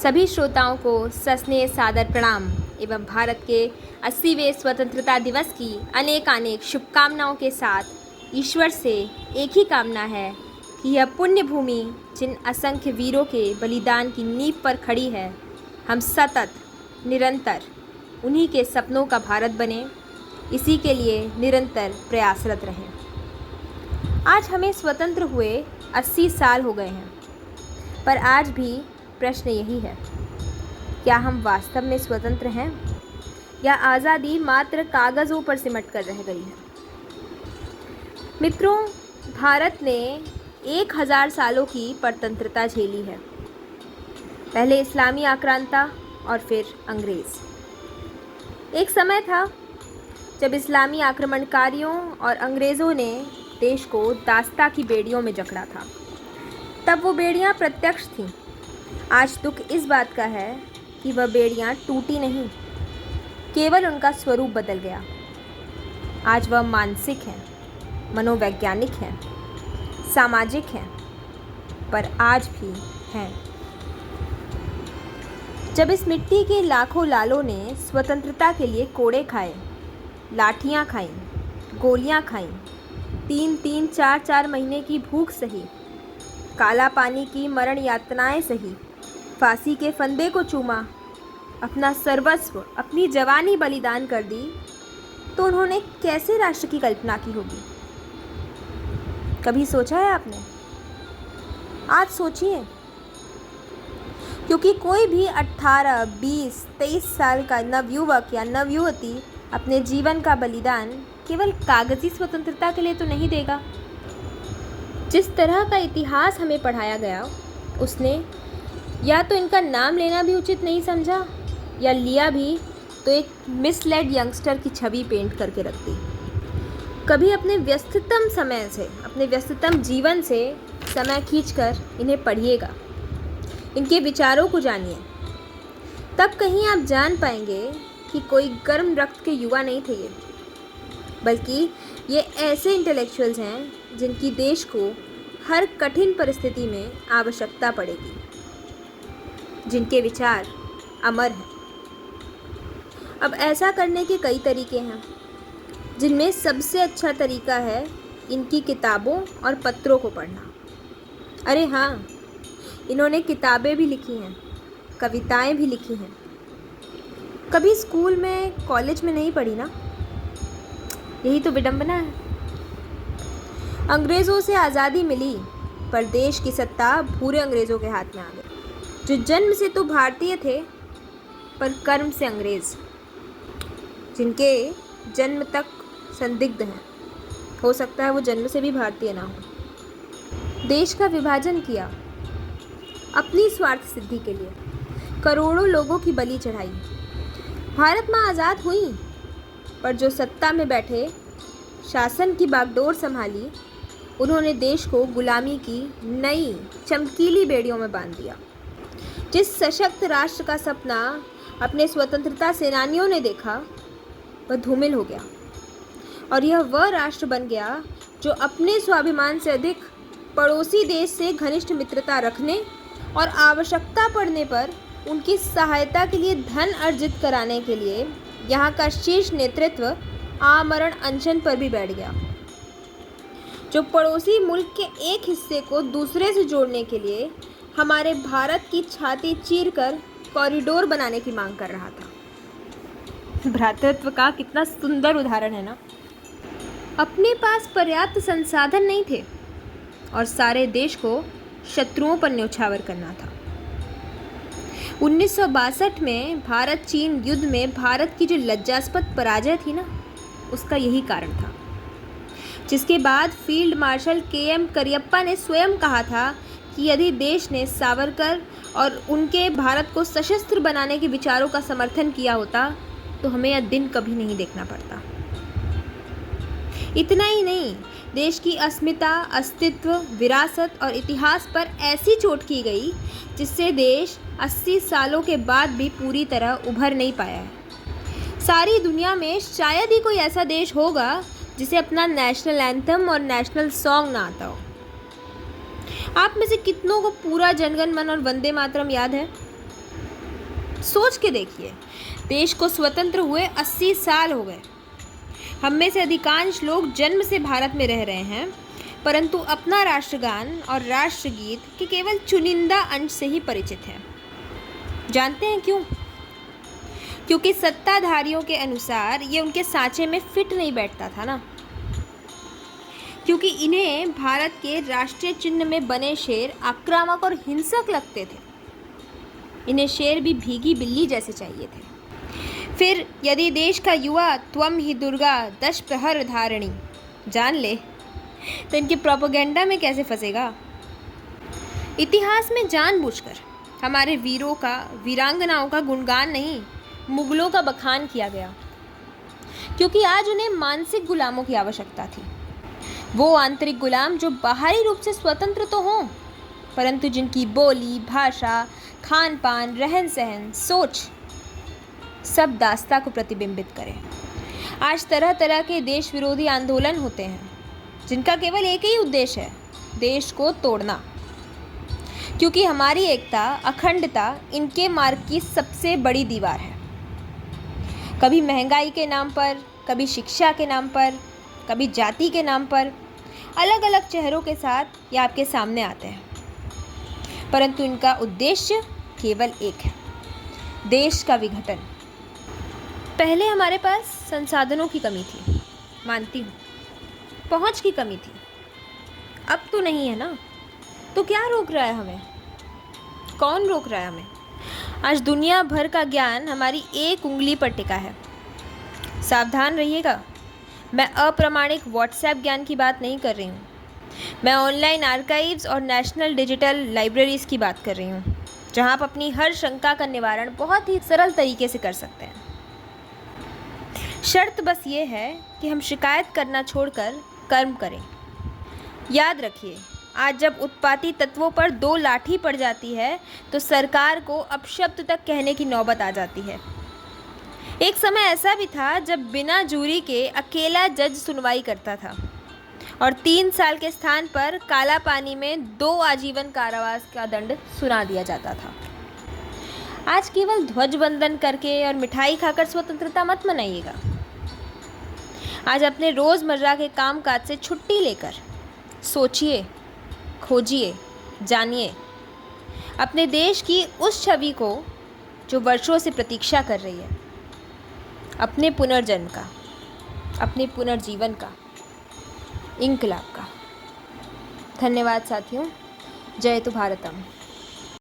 सभी श्रोताओं को सस्नेह सादर प्रणाम एवं भारत के 80वें स्वतंत्रता दिवस की अनेक अनेक शुभकामनाओं के साथ ईश्वर से एक ही कामना है कि यह पुण्य भूमि जिन असंख्य वीरों के बलिदान की नींव पर खड़ी है, हम सतत निरंतर उन्हीं के सपनों का भारत बने, इसी के लिए निरंतर प्रयासरत रहें। आज हमें स्वतंत्र हुए 80 साल हो गए हैं, पर आज भी प्रश्न यही है, क्या हम वास्तव में स्वतंत्र हैं या आज़ादी मात्र कागज़ों पर सिमट कर रह गई है। मित्रों, भारत ने 1000 सालों की परतंत्रता झेली है। पहले इस्लामी आक्रांता और फिर अंग्रेज़। एक समय था जब इस्लामी आक्रमणकारियों और अंग्रेज़ों ने देश को दास्ता की बेड़ियों में जकड़ा था। तब वो बेड़ियाँ प्रत्यक्ष थीं। आज दुख इस बात का है कि वह बेड़ियाँ टूटी नहीं, केवल उनका स्वरूप बदल गया। आज वह मानसिक हैं, मनोवैज्ञानिक हैं, सामाजिक हैं, पर आज भी हैं। जब इस मिट्टी के लाखों लालों ने स्वतंत्रता के लिए कोड़े खाए, लाठियाँ खाईं, गोलियाँ खाईं, 3-3, 4-4 महीने की भूख सही, काला पानी की मरण यातनाएं सही, फांसी के फंदे को चूमा, अपना सर्वस्व, अपनी जवानी बलिदान कर दी, तो उन्होंने कैसे राष्ट्र की कल्पना की होगी। कभी सोचा है आपने? आज सोचिए, क्योंकि कोई भी 18, 20, 23 साल का नवयुवक या नवयुवती अपने जीवन का बलिदान केवल कागजी स्वतंत्रता के लिए तो नहीं देगा। जिस तरह का इतिहास हमें पढ़ाया गया, उसने या तो इनका नाम लेना भी उचित नहीं समझा, या लिया भी तो एक मिसलेड यंगस्टर की छवि पेंट करके रख दी। कभी अपने व्यस्ततम समय से, अपने व्यस्ततम जीवन से समय खींचकर इन्हें पढ़िएगा, इनके विचारों को जानिए, तब कहीं आप जान पाएंगे कि कोई गर्म रक्त के युवा नहीं थे ये, बल्कि ये ऐसे इंटेलेक्चुअल्स हैं जिनकी देश को हर कठिन परिस्थिति में आवश्यकता पड़ेगी, जिनके विचार अमर हैं। अब ऐसा करने के कई तरीके हैं, जिनमें सबसे अच्छा तरीका है इनकी किताबों और पत्रों को पढ़ना। अरे हाँ, इन्होंने किताबें भी लिखी हैं, कविताएं भी लिखी हैं। कभी स्कूल में, कॉलेज में नहीं पढ़ी ना? यही तो विडंबना है। अंग्रेज़ों से आज़ादी मिली, पर देश की सत्ता भूरे अंग्रेज़ों के हाथ में आ गई, जो जन्म से तो भारतीय थे पर कर्म से अंग्रेज़, जिनके जन्म तक संदिग्ध हैं, हो सकता है वो जन्म से भी भारतीय ना हो। देश का विभाजन किया अपनी स्वार्थ सिद्धि के लिए, करोड़ों लोगों की बलि चढ़ाई। भारत माँ आज़ाद हुई, पर जो सत्ता में बैठे शासन की बागडोर संभाली, उन्होंने देश को गुलामी की नई चमकीली बेड़ियों में बांध दिया। जिस सशक्त राष्ट्र का सपना अपने स्वतंत्रता सेनानियों ने देखा, वह धूमिल हो गया, और यह वह राष्ट्र बन गया जो अपने स्वाभिमान से अधिक पड़ोसी देश से घनिष्ठ मित्रता रखने और आवश्यकता पड़ने पर उनकी सहायता के लिए धन अर्जित कराने के लिए यहाँ का शीर्ष नेतृत्व आमरण अनशन पर भी बैठ गया, जो पड़ोसी मुल्क के एक हिस्से को दूसरे से जोड़ने के लिए हमारे भारत की छाती चीरकर कॉरिडोर बनाने की मांग कर रहा था। भ्रातृत्व का कितना सुंदर उदाहरण है ना। अपने पास पर्याप्त संसाधन नहीं थे और सारे देश को शत्रुओं पर न्यौछावर करना था। 1962 में भारत चीन युद्ध में भारत की जो लज्जास्पद पराजय थी ना, उसका यही कारण था, जिसके बाद फील्ड मार्शल KM करियप्पा ने स्वयं कहा था कि यदि देश ने सावरकर और उनके भारत को सशस्त्र बनाने के विचारों का समर्थन किया होता, तो हमें यह दिन कभी नहीं देखना पड़ता। इतना ही नहीं, देश की अस्मिता, अस्तित्व, विरासत और इतिहास पर ऐसी चोट की गई जिससे देश 80 सालों के बाद भी पूरी तरह उभर नहीं पाया है। सारी दुनिया में शायद ही कोई ऐसा देश होगा जिसे अपना नेशनल एंथम और नेशनल सॉन्ग ना आता हो। आप में से कितनों को पूरा जनगण मन और वंदे मातरम याद है? सोच के देखिए, देश को स्वतंत्र हुए 80 साल हो गए। हम में से अधिकांश लोग जन्म से भारत में रह रहे हैं, परंतु अपना राष्ट्रगान और राष्ट्रगीत के केवल चुनिंदा अंश से ही परिचित हैं। जानते हैं क्यों? क्योंकि सत्ताधारियों के अनुसार ये उनके सांचे में फिट नहीं बैठता था ना। क्योंकि इन्हें भारत के राष्ट्रीय चिन्ह में बने शेर आक्रामक और हिंसक लगते थे। इन्हें शेर भी भीगी बिल्ली जैसे चाहिए थे। फिर यदि देश का युवा त्वम ही दुर्गा दश प्रहर धारिणी जान ले, तो इनके प्रोपेगेंडा में कैसे फंसेगा? इतिहास में जानबूझकर हमारे वीरों का, वीरांगनाओं का गुणगान नहीं, मुगलों का बखान किया गया, क्योंकि आज उन्हें मानसिक गुलामों की आवश्यकता थी। वो आंतरिक गुलाम जो बाहरी रूप से स्वतंत्र तो हों, परंतु जिनकी बोली, भाषा, खान पान, रहन सहन, सोच सब दास्ता को प्रतिबिंबित करें। आज तरह तरह के देश विरोधी आंदोलन होते हैं, जिनका केवल एक ही उद्देश्य है, देश को तोड़ना। क्योंकि हमारी एकता, अखंडता इनके मार्ग की सबसे बड़ी दीवार है। कभी महंगाई के नाम पर, कभी शिक्षा के नाम पर, कभी जाति के नाम पर अलग अलग चेहरों के साथ ये आपके सामने आते हैं, परंतु इनका उद्देश्य केवल एक है, देश का विघटन। पहले हमारे पास संसाधनों की कमी थी, मानती हूँ, पहुँच की कमी थी। अब तो नहीं है ना, तो क्या रोक रहा है हमें? कौन रोक रहा है हमें? आज दुनिया भर का ज्ञान हमारी एक उंगली पर टिका है। सावधान रहिएगा, मैं अप्रामाणिक व्हाट्सएप ज्ञान की बात नहीं कर रही हूँ। मैं ऑनलाइन आर्काइव्स और नेशनल डिजिटल लाइब्रेरीज़ की बात कर रही हूँ, जहाँ आप अपनी हर शंका का निवारण बहुत ही सरल तरीके से कर सकते हैं। शर्त बस ये है कि हम शिकायत करना छोड़कर कर्म करें। याद रखिए, आज जब उत्पाती तत्वों पर 2 लाठी पड़ जाती है, तो सरकार को अपशब्द तक कहने की नौबत आ जाती है। एक समय ऐसा भी था जब बिना जूरी के अकेला जज सुनवाई करता था और 3 साल के स्थान पर काला पानी में 2 आजीवन कारावास का दंड सुना दिया जाता था। आज केवल ध्वज बंदन करके और मिठाई खाकर स्वतंत्रता मत मनाइएगा। आज अपने रोज़मर्रा के कामकाज से छुट्टी लेकर सोचिए, खोजिए, जानिए अपने देश की उस छवि को जो वर्षों से प्रतीक्षा कर रही है, अपने पुनर्जन्म का, अपने पुनर्जीवन का, इंकलाब का। धन्यवाद साथियों। जय तु भारतम।